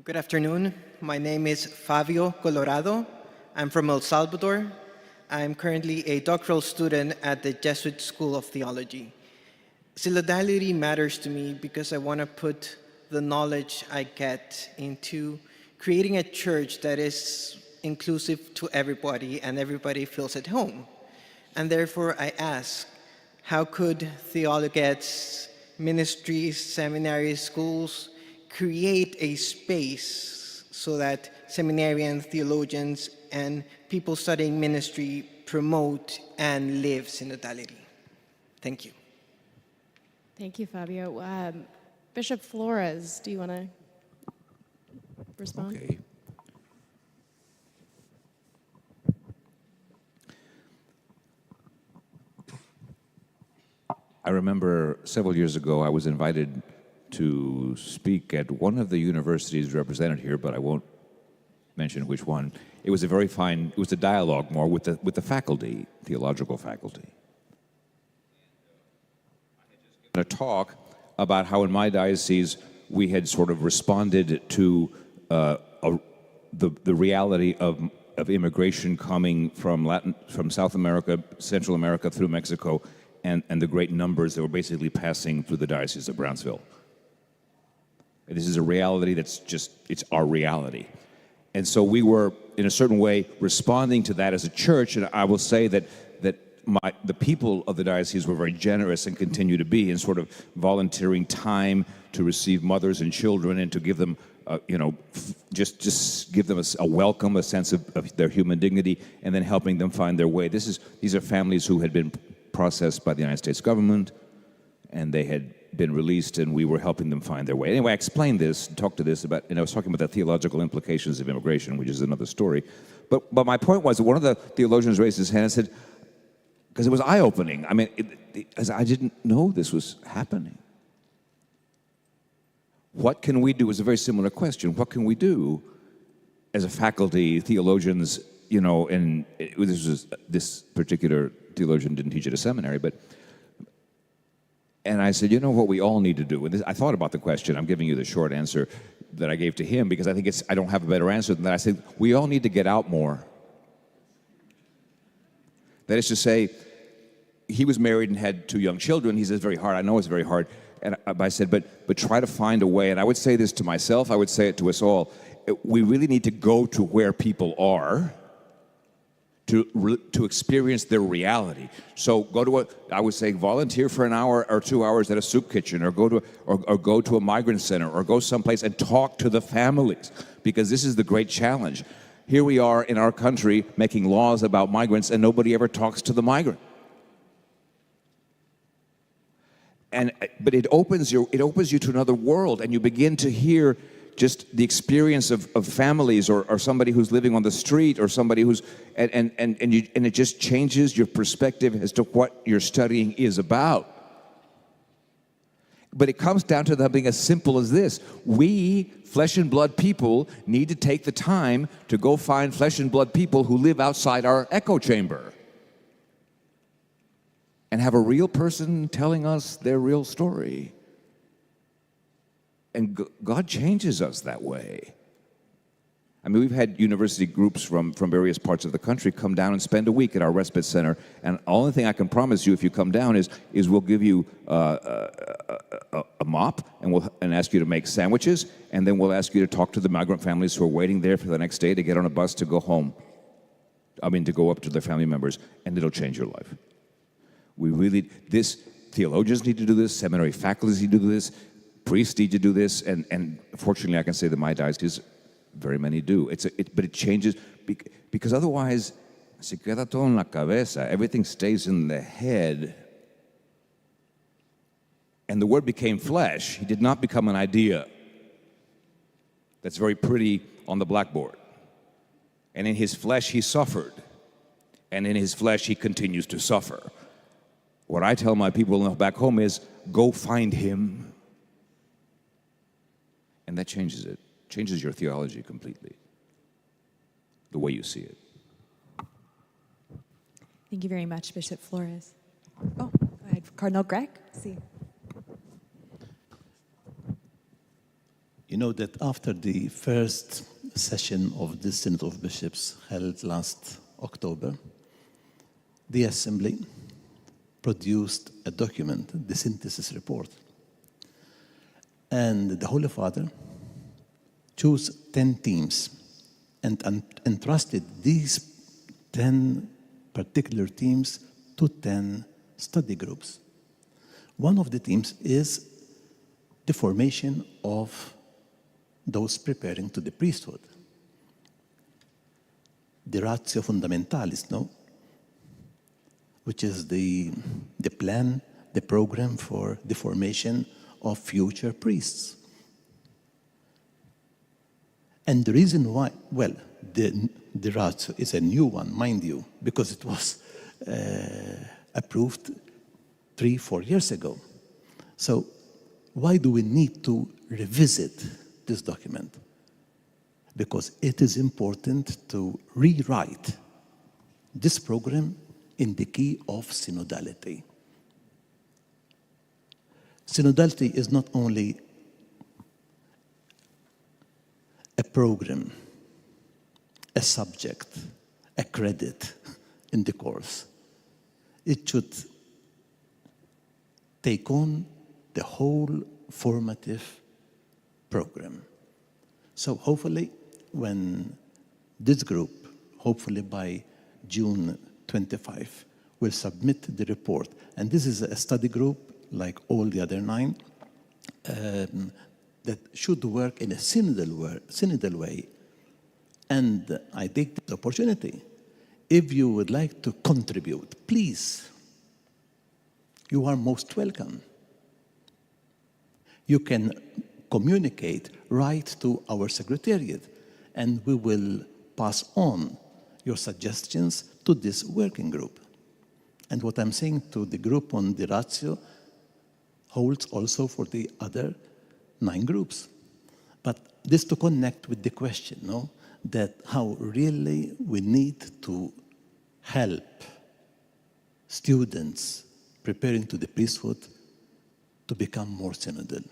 Good afternoon. My name is Fabio Colorado. I'm from El Salvador. I'm currently a doctoral student at the Jesuit School of Theology. Synodality matters to me because I want to put the knowledge I get into creating a church that is inclusive to everybody and everybody feels at home. And therefore I ask, how could theologians, ministries, seminaries, schools create a space so that seminarians, theologians, and people studying ministry promote and live synodality? Thank you. Thank you, Fabio. Bishop Flores, do you want to respond? Okay. I remember several years ago I was invited to speak at one of the universities represented here, but I won't mention which one. It was a very fine, it was a dialogue more with the faculty, theological faculty. A talk about how in my diocese we had sort of responded to the reality of immigration coming from South America, Central America through Mexico, and the great numbers that were basically passing through the Diocese of Brownsville. This is a reality that's just, it's our reality. And so we were, in a certain way, responding to that as a church, and I will say that the people of the diocese were very generous and continue to be in sort of volunteering time to receive mothers and children and to give them, just give them a welcome, a sense of their human dignity, and then helping them find their way. These are families who had been processed by the United States government, and they had been released, and we were helping them find their way. Anyway, I explained this, talked to this about, and I was talking about the theological implications of immigration, which is another story. But my point was that one of the theologians raised his hand and said, because it was eye-opening. I mean, I didn't know this was happening. What can we do? It was a very similar question. What can we do as a faculty, theologians, and this particular theologian didn't teach at a seminary, and I said, what we all need to do, and I thought about the question. I'm giving you the short answer that I gave to him because I think I don't have a better answer than that. I said, we all need to get out more. That is to say, he was married and had 2 young children. He says, very hard. I know it's very hard. And I said, but try to find a way. And I would say this to myself. I would say it to us all. We really need to go to where people are to experience their reality. So I would say volunteer for an hour or 2 hours at a soup kitchen, or go to a migrant center, or go someplace and talk to the families, because this is the great challenge. Here we are in our country making laws about migrants, and nobody ever talks to the migrant. But it opens you to another world, and you begin to hear just the experience of families, or somebody who's living on the street, or somebody who's and it just changes your perspective as to what you're studying is about. But it comes down to something as simple as this: we, flesh and blood people, need to take the time to go find flesh and blood people who live outside our echo chamber and have a real person telling us their real story. And God changes us that way. I mean, we've had university groups from various parts of the country come down and spend a week at our respite center. And the only thing I can promise you if you come down is we'll give you a mop, and ask you to make sandwiches, and then we'll ask you to talk to the migrant families who are waiting there for the next day to get on a bus to go home. To go up to their family members, and it'll change your life. Theologians need to do this, seminary faculty need to do this, priests need to do this, and fortunately I can say that my diocese, very many do. But it changes, because otherwise, se queda todo en la cabeza, everything stays in the head. And the Word became flesh. He did not become an idea that's very pretty on the blackboard. And in his flesh he suffered, and in his flesh he continues to suffer. What I tell my people back home is, go find him. And that changes it. Changes your theology completely. The way you see it. Thank you very much, Bishop Flores. Oh, go ahead. Cardinal Greg. See. You know that after the first session of the Synod of Bishops held last October, the Assembly produced a document, the synthesis report. And the Holy Father chose 10 teams and entrusted these 10 particular teams to 10 study groups. One of the teams is the formation of those preparing to the priesthood. The ratio fundamentalis, no? Which is the plan, the program for the formation of future priests. And the reason why, well, the ratio is a new one, mind you, because it was approved 3-4 years ago. So why do we need to revisit this document? Because it is important to rewrite this program in the key of synodality. Synodality is not only a program, a subject, a credit in the course. It should take on the whole formative program. So hopefully when this group, hopefully by June 25, will submit the report, and this is a study group like all the other 9, that should work in a synodal way. And I take this opportunity. If you would like to contribute, please, you are most welcome. You can communicate right to our secretariat, and we will pass on your suggestions to this working group. And what I'm saying to the group on the ratio holds also for the other 9 groups. But this to connect with the question, no? That how really we need to help students preparing to the priesthood to become more synodal.